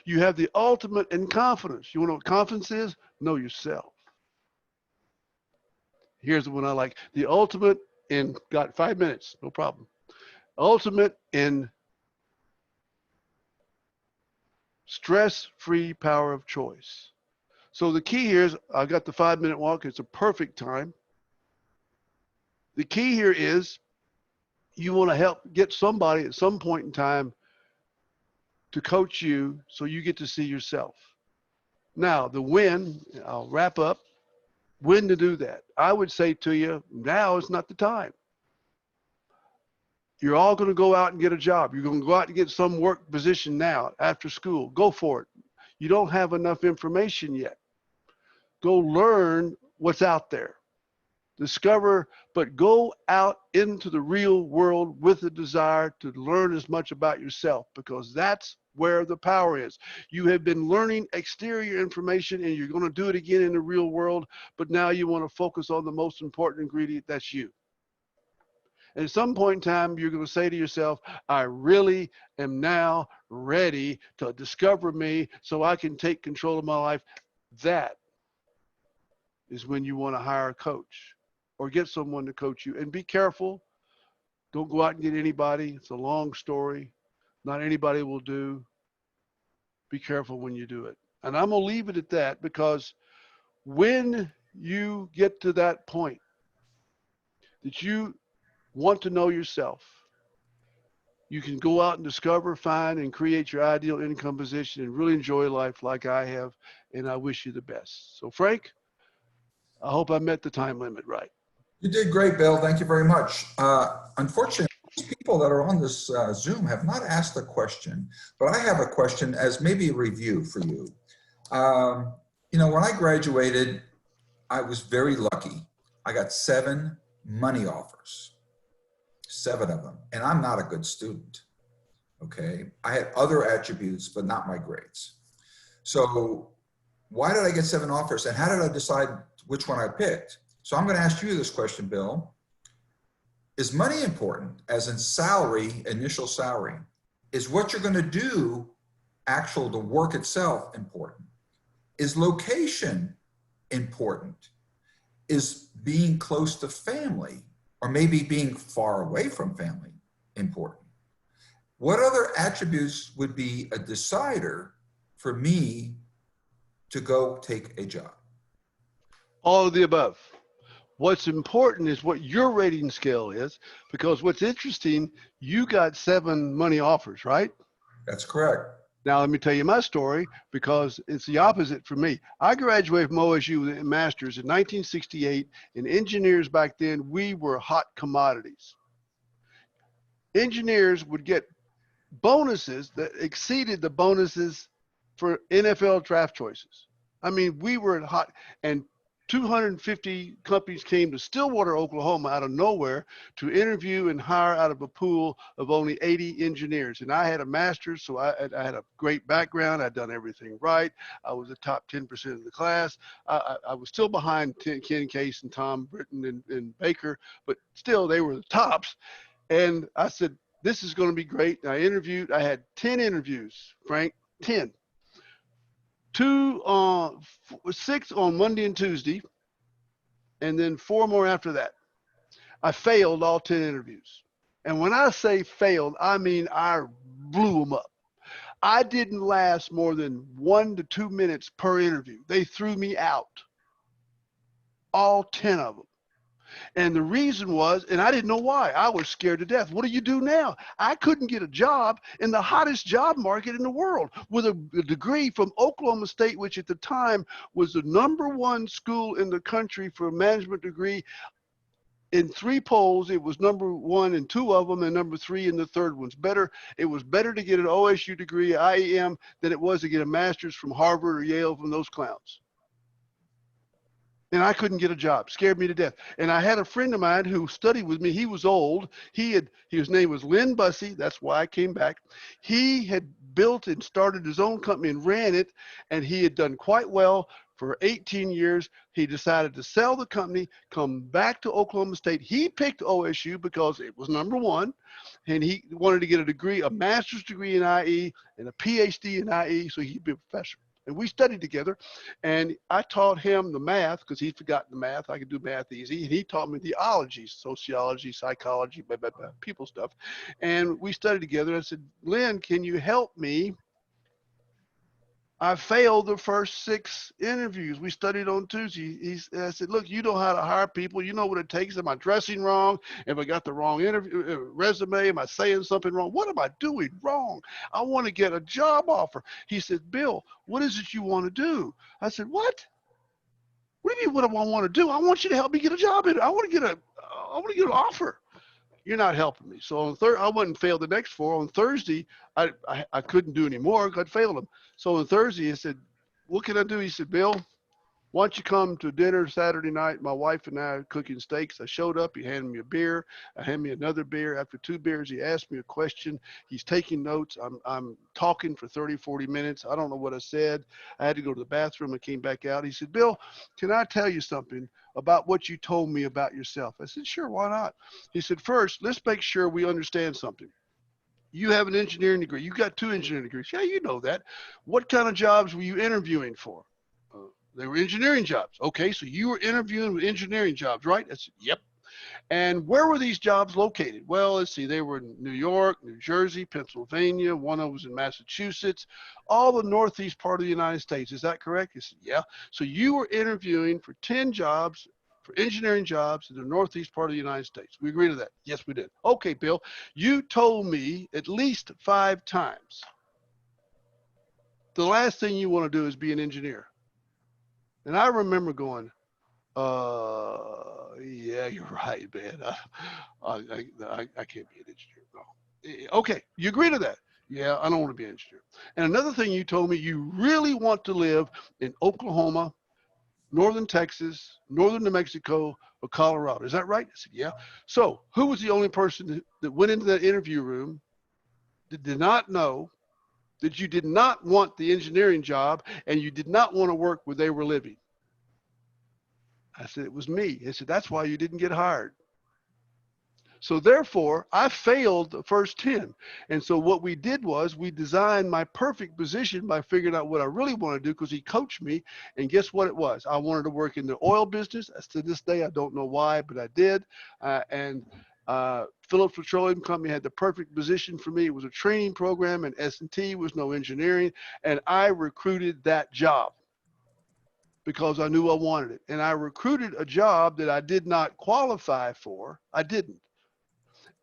B: You have the ultimate in confidence. You want to know what confidence is? Know yourself. Here's the one I like. The ultimate in, got 5 minutes, no problem. Ultimate in stress-free power of choice. So the key here is, I got the 5-minute walk. It's a perfect time. The key here is you want to help get somebody at some point in time to coach you so you get to see yourself. Now, the when, I'll wrap up, when to do that. I would say to you, now is not the time. You're all going to go out and get a job. You're going to go out and get some work position now after school. Go for it. You don't have enough information yet. Go learn what's out there. Discover, but go out into the real world with a desire to learn as much about yourself, because that's where the power is. You have been learning exterior information and you're going to do it again in the real world, but now you want to focus on the most important ingredient, that's you. And at some point in time, you're going to say to yourself, I really am now ready to discover me so I can take control of my life. That is when you want to hire a coach or get someone to coach you. And be careful. Don't go out and get anybody. It's a long story. Not anybody will do. Be careful when you do it. And I'm going to leave it at that, because when you get to that point that you want to know yourself, you can go out and discover, find, and create your ideal income position and really enjoy life like I have. And I wish you the best. So, Frank, I hope I met the time limit right.
A: You did great, Bill. Thank you very much. Unfortunately, most people that are on this Zoom have not asked a question, but I have a question as maybe a review for you. You know, when I graduated, I was very lucky. I got 7 money offers, 7 of them, and I'm not a good student, okay? I had other attributes, but not my grades. So why did I get 7 offers, and how did I decide which one I picked? So I'm going to ask you this question, Bill. Is money important, as in salary, initial salary? Is what you're going to do, the work itself, important? Is location important? Is being close to family, or maybe being far away from family, important? What other attributes would be a decider for me to go take a job?
B: All of the above. What's important is what your rating scale is, because what's interesting, you got 7 money offers, right?
A: That's correct.
B: Now, let me tell you my story, because it's the opposite for me. I graduated from OSU with a master's in 1968, and engineers back then, we were hot commodities. Engineers would get bonuses that exceeded the bonuses for NFL draft choices. I mean, we were hot, and 250 companies came to Stillwater, Oklahoma, out of nowhere to interview and hire out of a pool of only 80 engineers. And I had a master's, so I had a great background. I'd done everything right. I was the top 10% of the class. I was still behind Ken Case and Tom Britton and Baker, but still they were the tops. And I said, this is going to be great. And I had 10 interviews, Frank, 10. 6 on Monday and Tuesday, and then 4 more after that. I failed all 10 interviews. And when I say failed, I mean I blew them up. I didn't last more than 1 to 2 minutes per interview. They threw me out, all 10 of them. And the reason was, and I didn't know why, I was scared to death. What do you do now? I couldn't get a job in the hottest job market in the world with a degree from Oklahoma State, which at the time was the #1 school in the country for a management degree. In 3 polls, it was #1 in 2 of them and #3 in the 3rd one's better. It was better to get an OSU degree, IEM, than it was to get a master's from Harvard or Yale from those clowns. And I couldn't get a job. Scared me to death. And I had a friend of mine who studied with me. He was old. His name was Lynn Bussey. That's why I came back. He had built and started his own company and ran it, and he had done quite well for 18 years. He decided to sell the company, come back to Oklahoma State. He picked OSU because it was #1, and he wanted to get a degree, a master's degree in IE and a PhD in IE, so he'd be a professor. And we studied together, and I taught him the math because he'd forgotten the math. I could do math easy. And he taught me theology, sociology, psychology, people stuff. And we studied together. I said, Lynn, can you help me? I failed the first 6 interviews. We studied on Tuesday. I said, look, you know how to hire people. You know what it takes. Am I dressing wrong? Have I got the wrong resume? Am I saying something wrong? What am I doing wrong? I want to get a job offer. He said, Bill, what is it you want to do? I said, what? What do you mean what do I want to do? I want you to help me get a job. I want to get an offer. You're not helping me. So on I wouldn't fail the next 4. On Thursday, I couldn't do any more because I'd failed him. So on Thursday, he said, what can I do? He said, Bill, why don't you come to dinner Saturday night? My wife and I are cooking steaks. I showed up. He handed me a beer. I handed me another beer. After 2 beers, he asked me a question. He's taking notes. I'm talking for 30, 40 minutes. I don't know what I said. I had to go to the bathroom. I came back out. He said, Bill, can I tell you something about what you told me about yourself? I said, sure, why not? He said, first, let's make sure we understand something. You have an engineering degree. You got 2 engineering degrees. Yeah, you know that. What kind of jobs were you interviewing for? They were engineering jobs. Okay, so you were interviewing with engineering jobs, right? I said, yep. And where were these jobs located? Well, let's see. They were in New York, New Jersey, Pennsylvania. One of them was in Massachusetts, all the northeast part of the United States. Is that correct? I said, yeah. So you were interviewing for 10 jobs, for engineering jobs in the northeast part of the United States. We agree to that? Yes, we did. Okay, Bill, you told me at least 5 times the last thing you want to do is be an engineer. And I remember going, yeah, you're right, man. I can't be an engineer. No. Okay, you agree to that? Yeah, I don't want to be an engineer. And another thing you told me, you really want to live in Oklahoma, northern Texas, northern New Mexico, or Colorado. Is that right? I said, yeah. So who was the only person that went into that interview room that did not know that you did not want the engineering job and you did not want to work where they were living? I said, it was me. He said, that's why you didn't get hired. So therefore, I failed the first 10. And so what we did was we designed my perfect position by figuring out what I really want to do, because he coached me. And guess what it was? I wanted to work in the oil business. To this day, I don't know why, but I did. Phillips Petroleum Company had the perfect position for me. It was a training program, and S&T was no engineering. And I recruited that job. because I knew I wanted it. And I recruited a job that I did not qualify for. I didn't.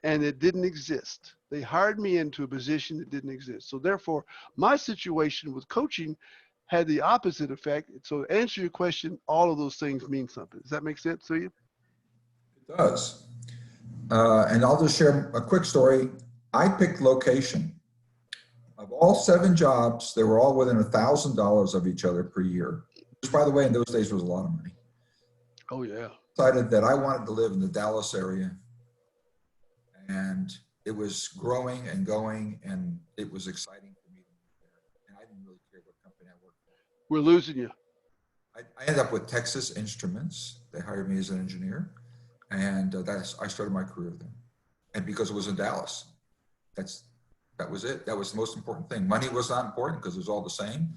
B: And it didn't exist. They hired me into a position that didn't exist. So therefore, my situation with coaching had the opposite effect. So to answer your question, all of those things mean something. Does that make sense to you?
A: It does. And I'll just share a quick story. I picked location. Of all 7 jobs, they were all within $1,000 of each other per year, which, by the way, in those days was a lot of money.
B: Oh, yeah.
A: Decided that I wanted to live in the Dallas area, and it was growing and going, and it was exciting for me to move there. And I didn't really care what company I worked for.
B: We're losing you.
A: I ended up with Texas Instruments. They hired me as an engineer, and I started my career there. And because it was in Dallas, that was it. That was the most important thing. Money was not important because it was all the same.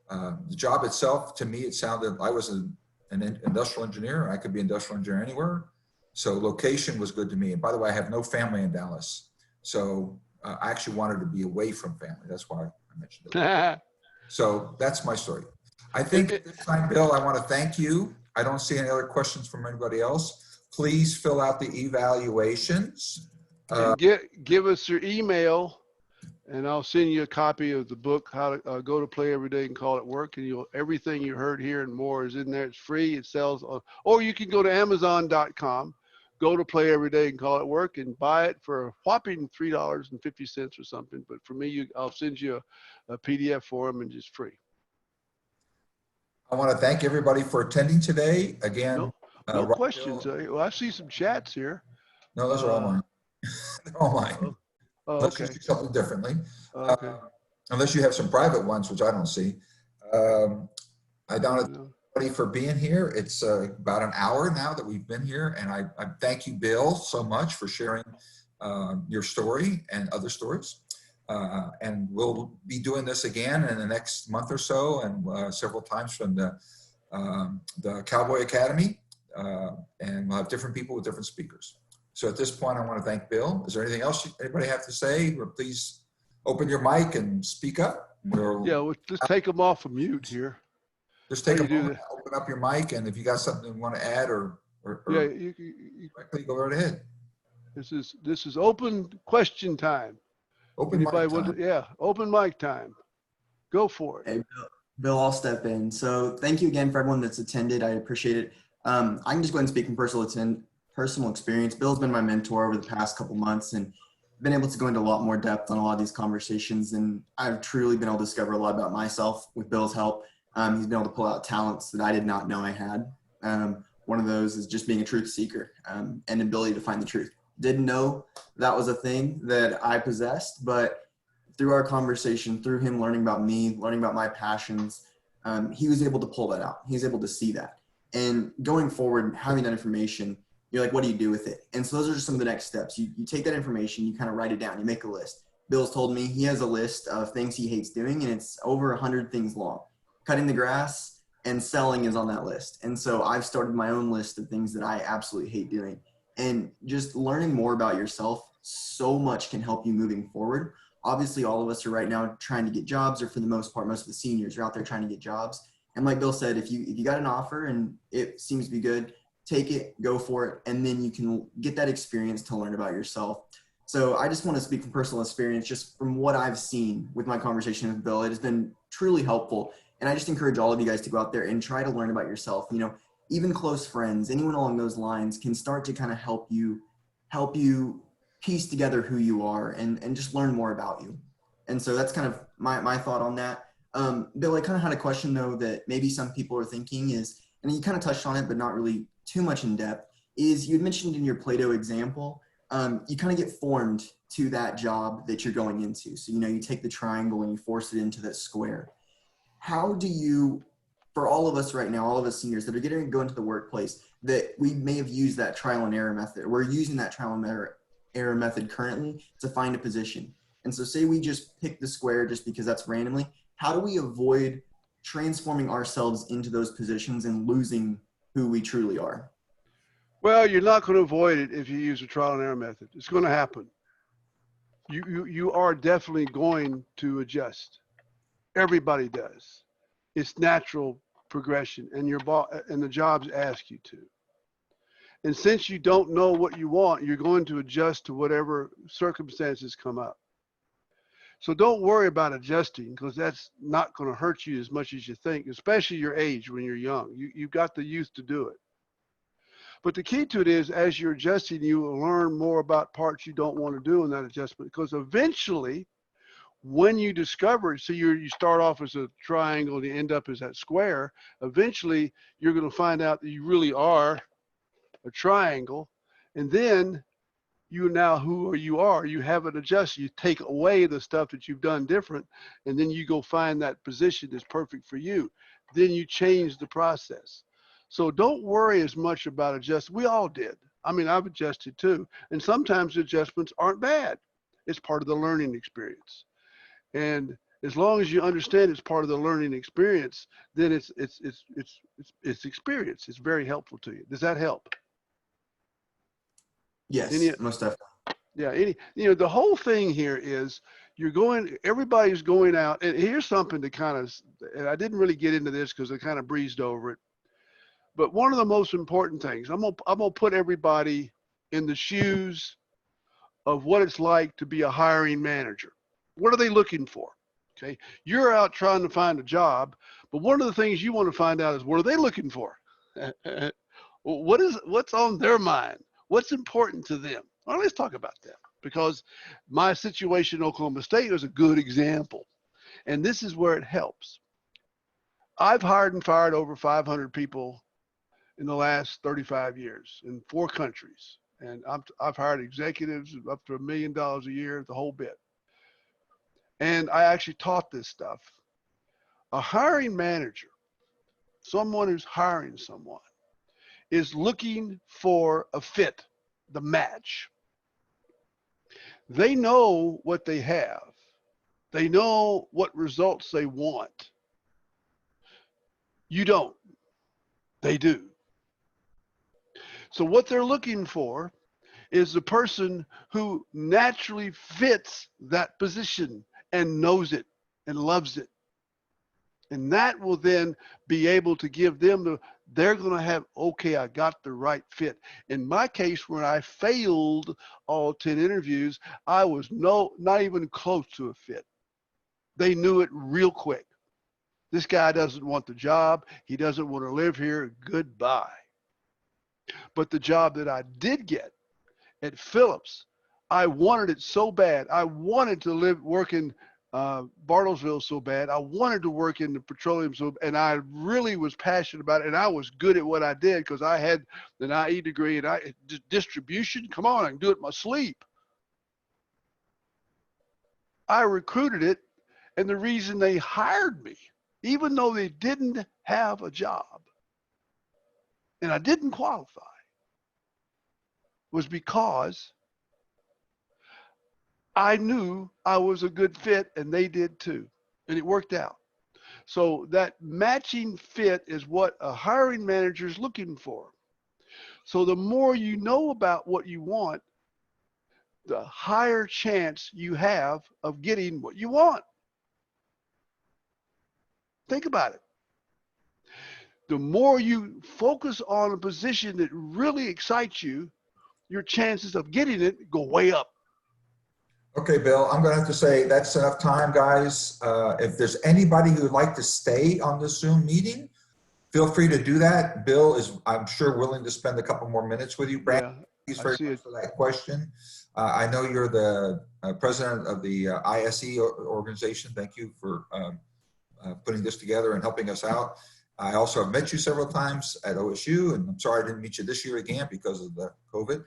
A: The job itself, to me, it sounded, I was an industrial engineer. I could be industrial engineer anywhere. So location was good to me. And by the way, I have no family in Dallas. So I actually wanted to be away from family. That's why I mentioned it. So that's my story. I think at this time, Bill, I want to thank you. I don't see any other questions from anybody else. Please fill out the evaluations.
B: And give us your email, and I'll send you a copy of the book, How to Go to Play Every Day and Call It Work. And everything you heard here and more is in there. It's free. It sells. Or you can go to Amazon.com, go to Play Every Day and Call It Work, and buy it for a whopping $3.50 or something. But for me, I'll send you a PDF for them and just free.
A: I want to thank everybody for attending today. Again,
B: no questions. Well, I see some chats here.
A: No, those are all mine. They're all mine. Unless
B: Okay.
A: you do something differently.
B: Okay.
A: Unless you have some private ones, which I don't see. I don't know everybody for being here. It's about an hour now that we've been here. And I thank you, Bill, so much for sharing your story and other stories. And we'll be doing this again in the next month or so, and several times from the Cowboy Academy. And we'll have different people with different speakers. So at this point, I want to thank Bill. Is there anything else anybody have to say? Or please open your mic and speak up.
B: We'll just take them off of mute here.
A: Just take a moment, open up your mic, and if you got something you want to add or
B: you
A: directly, go right ahead.
B: This is open question time.
A: Open mic time.
B: Open mic time. Go for it.
C: Hey, Bill, I'll step in. So thank you again for everyone that's attended. I appreciate it. I can just go ahead and speak from personal experience. Bill's been my mentor over the past couple months and been able to go into a lot more depth on a lot of these conversations. And I've truly been able to discover a lot about myself with Bill's help. He's been able to pull out talents that I did not know I had. One of those is just being a truth seeker and ability to find the truth. Didn't know that was a thing that I possessed, but through our conversation, through him learning about me, learning about my passions, he was able to pull that out. He was able to see that. And going forward, having that information, you're like, what do you do with it? And so those are just some of the next steps. You take that information, you kind of write it down, you make a list. Bill's told me he has a list of things he hates doing, and it's over 100 things long. Cutting the grass and selling is on that list. And so I've started my own list of things that I absolutely hate doing. And just learning more about yourself so much can help you moving forward. Obviously, all of us are right now trying to get jobs, or for the most part, most of the seniors are out there trying to get jobs. And like Bill said, if you got an offer and it seems to be good, take it, go for it, and then you can get that experience to learn about yourself. So I just want to speak from personal experience, just from what I've seen with my conversation with Bill. It has been truly helpful. And I just encourage all of you guys to go out there and try to learn about yourself. You know, even close friends, anyone along those lines can start to kind of help you piece together who you are and just learn more about you. And so that's kind of my thought on that. Bill, I kind of had a question though that maybe some people are thinking is, and you kind of touched on it, but not really too much in depth, is you had mentioned in your Play-Doh example, you kind of get formed to that job that you're going into. So, you know, you take the triangle and you force it into that square. How do you, for all of us right now, all of us seniors that are getting to go into the workplace, that we may have used that trial and error method, we're using that trial and error method currently to find a position. And so say we just pick the square just because that's randomly, how do we avoid transforming ourselves into those positions and losing who we truly are?
B: Well, you're not going to avoid it if you use a trial and error method. It's going to happen. You are definitely going to adjust. Everybody does. It's natural progression and and the jobs ask you to. And since you don't know what you want, you're going to adjust to whatever circumstances come up. So don't worry about adjusting, because that's not going to hurt you as much as you think, especially your age when you're young. You've got the youth to do it. But the key to it is, as you're adjusting, you will learn more about parts you don't want to do in that adjustment, because eventually, when you discover it, so you start off as a triangle and you end up as that square, eventually you're going to find out that you really are a triangle. And then you now who you are, you have it adjusted. You take away the stuff that you've done different, and then you go find that position that's perfect for you. Then you change the process. So don't worry as much about adjusting. We all did. I mean, I've adjusted too. And sometimes adjustments aren't bad. It's part of the learning experience. And as long as you understand it's part of the learning experience, then it's experience. It's very helpful to you. Does that help?
C: Yes, most definitely.
B: Yeah. The whole thing here is everybody's going out, and here's something to kind of, and I didn't really get into this because I kind of breezed over it. But one of the most important things, I'm gonna put everybody in the shoes of what it's like to be a hiring manager. What are they looking for? Okay, you're out trying to find a job, but one of the things you want to find out is, what are they looking for? What's on their mind? What's important to them? Well, let's talk about that, because my situation in Oklahoma State was a good example, and this is where it helps. I've hired and fired over 500 people in the last 35 years in 4 countries. And I've hired executives up to $1 million a year, the whole bit. And I actually taught this stuff. A hiring manager, someone who's hiring someone, is looking for a fit, the match. They know what they have. They know what results they want. You don't. They do. So what they're looking for is the person who naturally fits that position and knows it and loves it. And that will then be able to give them they're going to have, okay, I got the right fit. In my case, when I failed all 10 interviews, I was not even close to a fit. They knew it real quick. This guy doesn't want the job. He doesn't want to live here. Goodbye. But the job that I did get at Phillips, I wanted it so bad. I wanted to work in Bartlesville so bad. I wanted to work in the petroleum and I really was passionate about it. And I was good at what I did because I had an IE degree and distribution. Come on, I can do it in my sleep. I recruited it, and the reason they hired me, even though they didn't have a job and I didn't qualify, was because I knew I was a good fit and they did too. And it worked out. So that matching fit is what a hiring manager is looking for. So the more you know about what you want, the higher chance you have of getting what you want. Think about it. The more you focus on a position that really excites you, your chances of getting it go way up.
A: Okay, Bill, I'm going to have to say that's enough time, guys. If there's anybody who would like to stay on this Zoom meeting, feel free to do that. Bill is, I'm sure, willing to spend a couple more minutes with you. Brandon, thanks very much for that question. I know you're the president of the ISE organization. Thank you for putting this together and helping us out. I also have met you several times at OSU, and I'm sorry I didn't meet you this year again because of the COVID.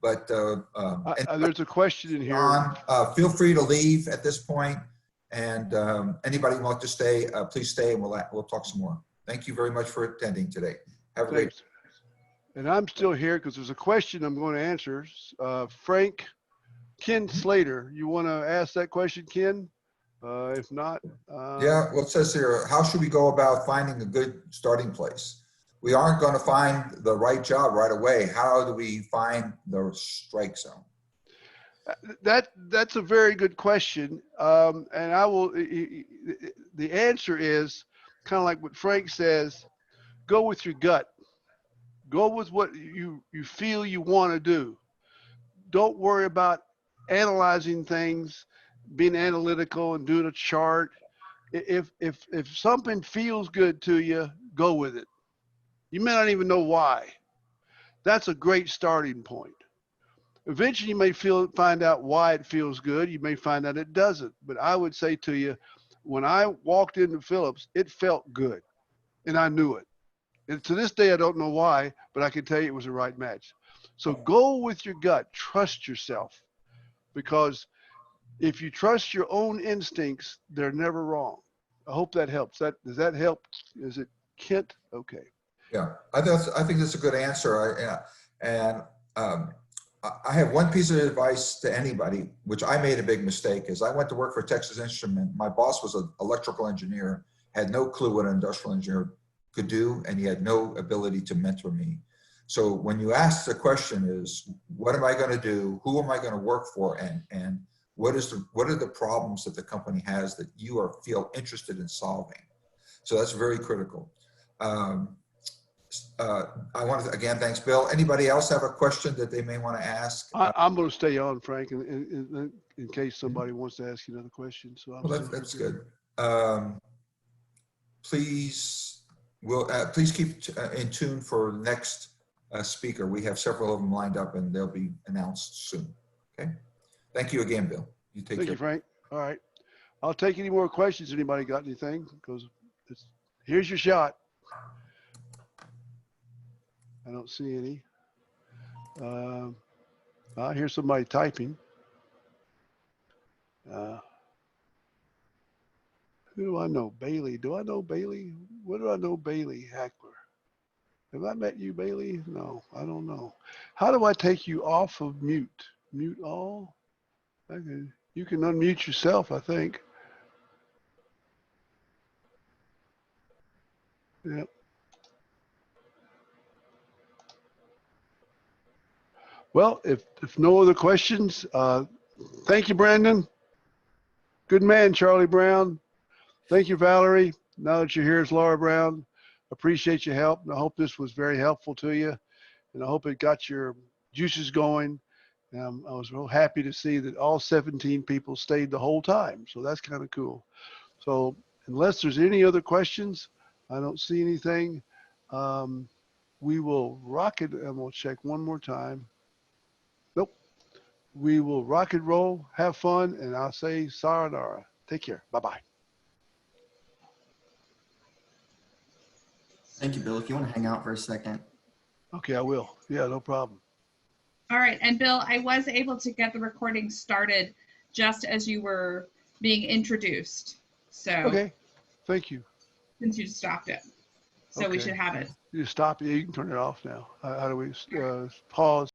A: But
B: there's a question in here.
A: Feel free to leave at this point, and anybody who wants to stay, please stay, and we'll talk some more. Thank you very much for attending today. Have a great day.
B: And I'm still here because there's a question I'm going to answer. Ken Slater, you want to ask that question, Ken? If not,
A: yeah. Well, it says here, how should we go about finding a good starting place? We aren't going to find the right job right away. How do we find the strike zone?
B: That's a very good question. And I will, the answer is kind of like what Frank says, go with your gut. Go with what you feel you want to do. Don't worry about analyzing things, being analytical and doing a chart. If something feels good to you, go with it. You may not even know why. That's a great starting point. Eventually, you may find out why it feels good. You may find out it doesn't. But I would say to you, when I walked into Phillips, it felt good, and I knew it. And to this day, I don't know why, but I can tell you it was the right match. So go with your gut. Trust yourself, because if you trust your own instincts, they're never wrong. I hope that helps. Does that help? Is it Kent? Okay.
A: Yeah, I think that's a good answer. I have one piece of advice to anybody, which I made a big mistake, is I went to work for Texas Instrument. My boss was an electrical engineer, had no clue what an industrial engineer could do, and he had no ability to mentor me. So when you ask the question is, what am I going to do? Who am I going to work for? And what are the problems that the company has that you feel interested in solving? So that's very critical. I want to, again, thanks, Bill. Anybody else have a question that they may want to ask?
B: I'm going to stay on, Frank, in case somebody wants to ask you another question. So
A: well, that's good. Please keep in tune for the next speaker. We have several of them lined up, and they'll be announced soon. Okay. Thank you again, Bill. You take care.
B: Thank you, Frank. All right. I'll take any more questions. Anybody got anything? Because here's your shot. I don't see any. I hear somebody typing. Who do I know? Bailey. Do I know Bailey? What do I know Bailey Hackler? Have I met you, Bailey? No, I don't know. How do I take you off of mute? Mute all? Okay. You can unmute yourself, I think. Yep. Well, if no other questions, thank you, Brandon. Good man, Charlie Brown. Thank you, Valerie. Now that you're here, it's Laura Brown. Appreciate your help, and I hope this was very helpful to you, and I hope it got your juices going. I was real happy to see that all 17 people stayed the whole time, so that's kind of cool. So unless there's any other questions, I don't see anything. We will rock it, and we'll check one more time. Nope. We will rock and roll, have fun, and I'll say sayonara. Take care. Bye-bye.
C: Thank you, Bill. If you want to hang out for a second.
B: Okay, I will. Yeah, no problem.
D: All right. And Bill, I was able to get the recording started just as you were being introduced. So
B: Okay, thank you.
D: since you stopped it. So we
B: Okay.
D: should have it.
B: You stop it. You can turn it off now. How do we pause?